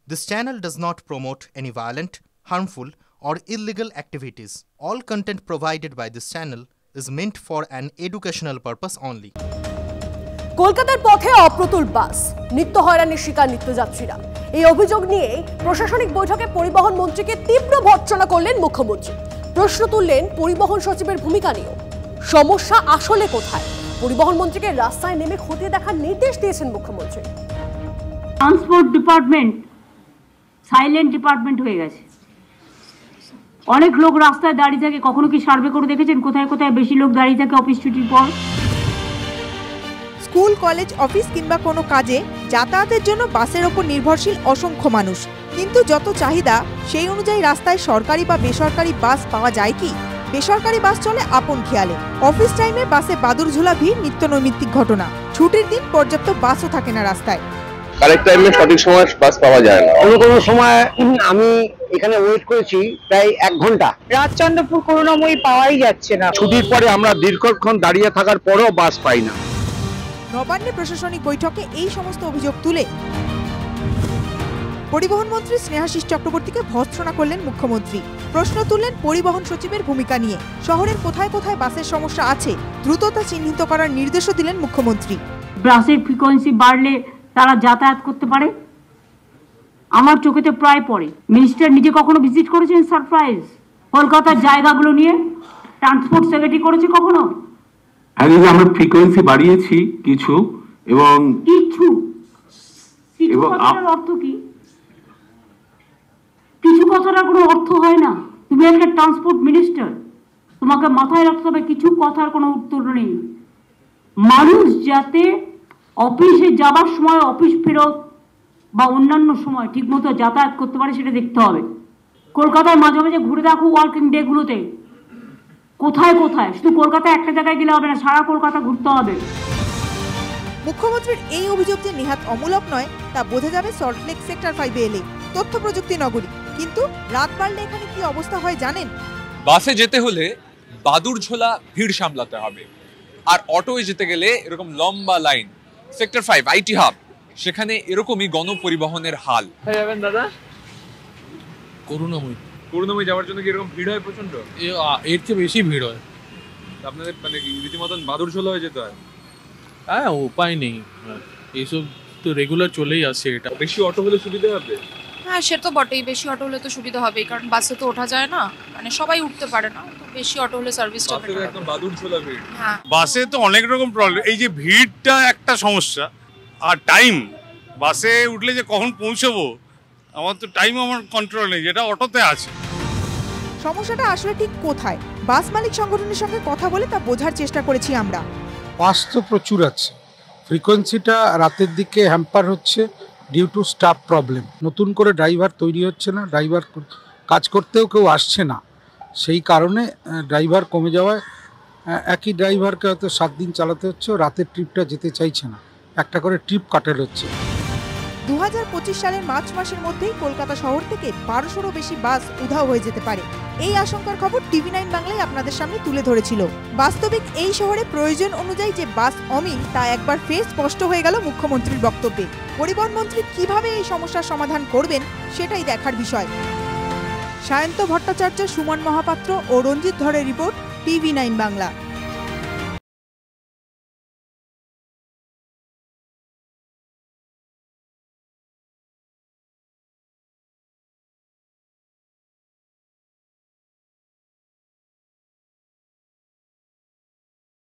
This channel does not promote any violent, harmful, or illegal activities. All content provided by this channel is meant for an educational purpose only. কলকাতার পথে অপ্রতুল বাস, নিত্য হয়রানির শিকার নিত্যযাত্রীরা। এই অভিযোগ নিয়ে প্রশাসনিক বৈঠকে পরিবহন মন্ত্রীকে তীব্র ভর্ৎসনা করলেন মুখ্যমন্ত্রী। প্রশ্ন তুললেন পরিবহন সচিবের ভূমিকা নিয়ে। সমস্যা আসলে কোথায়? পরিবহন মন্ত্রীকে রাস্তায় নেমে খতিয়ে দেখার নির্দেশ দিয়েছেন মুখ্যমন্ত্রী। ট্রান্সপোর্ট ডিপার্টমেন্ট সাইলেন্ট ডিপার্টমেন্ট হয়ে গেছে। অনেক লোক রাস্তায় দাঁড়িয়ে থাকে, কখনো কি সার্ভে করে দেখেছেন কোথায় কোথায় বেশি লোক দাঁড়িয়ে থাকে অফিস ছুটির পর? স্কুল, কলেজ, অফিস কিংবা কোনো কাজে যাতায়াতের জন্য বাসের ওপর নির্ভরশীল অসংখ্য মানুষ। কিন্তু যত চাহিদা সেই অনুযায়ী রাস্তায় সরকারি বা বেসরকারি বাস পাওয়া যায় কি? বেসরকারি বাস চলে আপন খেয়ালে। অফিস টাইমে বাসে বাদুড়ঝোলা ভিড় নিত্য নৈমিত্তিক ঘটনা। ছুটির দিন পর্যাপ্ত বাসও থাকে না রাস্তায়। কারেক্ট টাইমে সঠিক সময় বাস পাওয়া যায় না। কোনো সময় আমি এখানে ওয়েট করেছি প্রায় 1 ঘন্টা। রাজচন্দ্রপুর করুণাময়ী পাওয়াই যাচ্ছে না। ছুটির পরে আমরা দীর্ঘক্ষণ দাঁড়িয়ে থাকার পরেও বাস পাই না। নবান্নে প্রশাসনিক বৈঠকে এই সমস্ত অভিযোগ তুলে পরিবহন মন্ত্রী স্নেহাশিস চক্রবর্তীকে ভর্ৎসনা করলেন মুখ্যমন্ত্রী। প্রশ্ন তুললেন পরিবহন সচিবের ভূমিকা নিয়ে। শহরের কোথায় কোথায় বাসের সমস্যা আছে দ্রুততা চিহ্নিত করার নির্দেশও দিলেন মুখ্যমন্ত্রী। বাসের ফ্রিকোয়েন্সি বাড়লে তারা যাতায়াত করতে পারে। আমার চোখেতে প্রায় পড়ে। মিনিস্টার নিজে কখনো ভিজিট করেছেন সারপ্রাইজ কলকাতার জায়গাগুলো নিয়ে? ট্রান্সপোর্ট সেক্রেটারি করেছে কখনো? আমরা ফ্রিকোয়েন্সি বাড়িয়েছি কিছু, এবং কিছু কথার অর্থ কি? কিছু কথার কোনো অর্থ হয় না। তুমি একটা ট্রান্সপোর্ট মিনিস্টার, তোমাকে মাথায় রাখতে হবে কিছু কথার কোনো উত্তর নেই। মানুষ যাতে অফিসে যাবার সময়, অফিস ফেরত বা অন্যান্য সময় ঠিকমতো যাতায়াত করতে পারে সেটা দেখতে হবে। কলকাতায় মাঝে মাঝে ঘুরে দেখো ওয়ার্কিং ডে গুলোতে কোথায় কোথায়, শুধু কলকাতায় একটা জায়গায় গেলে হবে না, সারা কলকাতা ঘুরতে হবে। মুখ্যমন্ত্রীর এই অভিযোগ যে নেহাত অমূলক নয় তা বোঝা যাবে সল্টলেক সেক্টর 5 এলে। তথ্য প্রযুক্তি নগরী, কিন্তু রাত বাড়লে এখানে কি অবস্থা হয় জানেন? বাসে যেতে হলে বাদুড়ঝোলা ভিড় সামলাতে হবে, আর অটোয় যেতে গেলে এরকম লম্বা লাইন। সেক্টর 5 আইটি হাব, সেখানে এরকমই গণপরিবহনের হাল। যাবেন দাদা? করুণাময়ী যাওয়ার জন্য কি এরকম ভিড় হয় প্রচন্ড? এর চেয়ে বেশি ভিড় হয়। আপনাদের মানে রীতিমতন বাদুড়ঝোলা হয়ে যেতে হয়? হ্যাঁ, উপায় নেই, এইসব তো রেগুলার চলেই আসছে। এটা বেশি অটো হলে সুবিধা হবে। হ্যাঁ, সে তো বটেই, বেশি অটো হলে তো সুবিধা হবেই, কারণ বাসে তো ওঠা যায় না, মানে সবাই উঠতে পারে না, তো বেশি অটো হলে সার্ভিসটা বেটার হবে। একদম বাদুড়ঝোলা ভিড়। হ্যাঁ, বাসে তো অনেক রকম প্রবলেম। এই যে ভিড়টা একটা সমস্যা, আর টাইম, বাসে উঠলে যে কখন পৌঁছবো আমার তো টাইম আমার কন্ট্রোল নেই, যেটা অটোতে আছে। সমস্যাটা আসলে ঠিক কোথায়? বাস মালিক সংগঠনের সঙ্গে কথা বলে তা বোঝার চেষ্টা করেছি আমরা। বাস তো প্রচুর আছে, ফ্রিকোয়েন্সিটা রাতের দিকে হ্যাম্পার হচ্ছে ডিউ টু স্টাফ প্রবলেম। নতুন করে ড্রাইভার তৈরি হচ্ছে না, ড্রাইভার কাজ করতেও কেউ আসছে না, সেই কারণে ড্রাইভার কমে যাওয়ায় একই ড্রাইভারকে হয়তো 7 দিন চালাতে হচ্ছে, রাতের ট্রিপটা যেতে চাইছে না, একটা করে ট্রিপ কাটাল হচ্ছে। 2025 সালের মার্চ মাসের মধ্যেই কলকাতা শহর থেকে 1200-এরও বেশি বাস উধাও হয়ে যেতে পারে। এই আশঙ্কার খবর TV9 বাংলায় আপনাদের সামনে তুলে ধরেছিল। বাস্তবিক এই শহরে প্রয়োজন অনুযায়ী যে বাস অমিল তা একবার ফের স্পষ্ট হয়ে গেল মুখ্যমন্ত্রীর বক্তব্যে। পরিবহন মন্ত্রী কিভাবে এই সমস্যার সমাধান করবেন সেটাই দেখার বিষয়। সায়ন্ত ভট্টাচার্য, সুমন মহাপাত্র ও রঞ্জিত ধরের রিপোর্ট, TV9 বাংলা।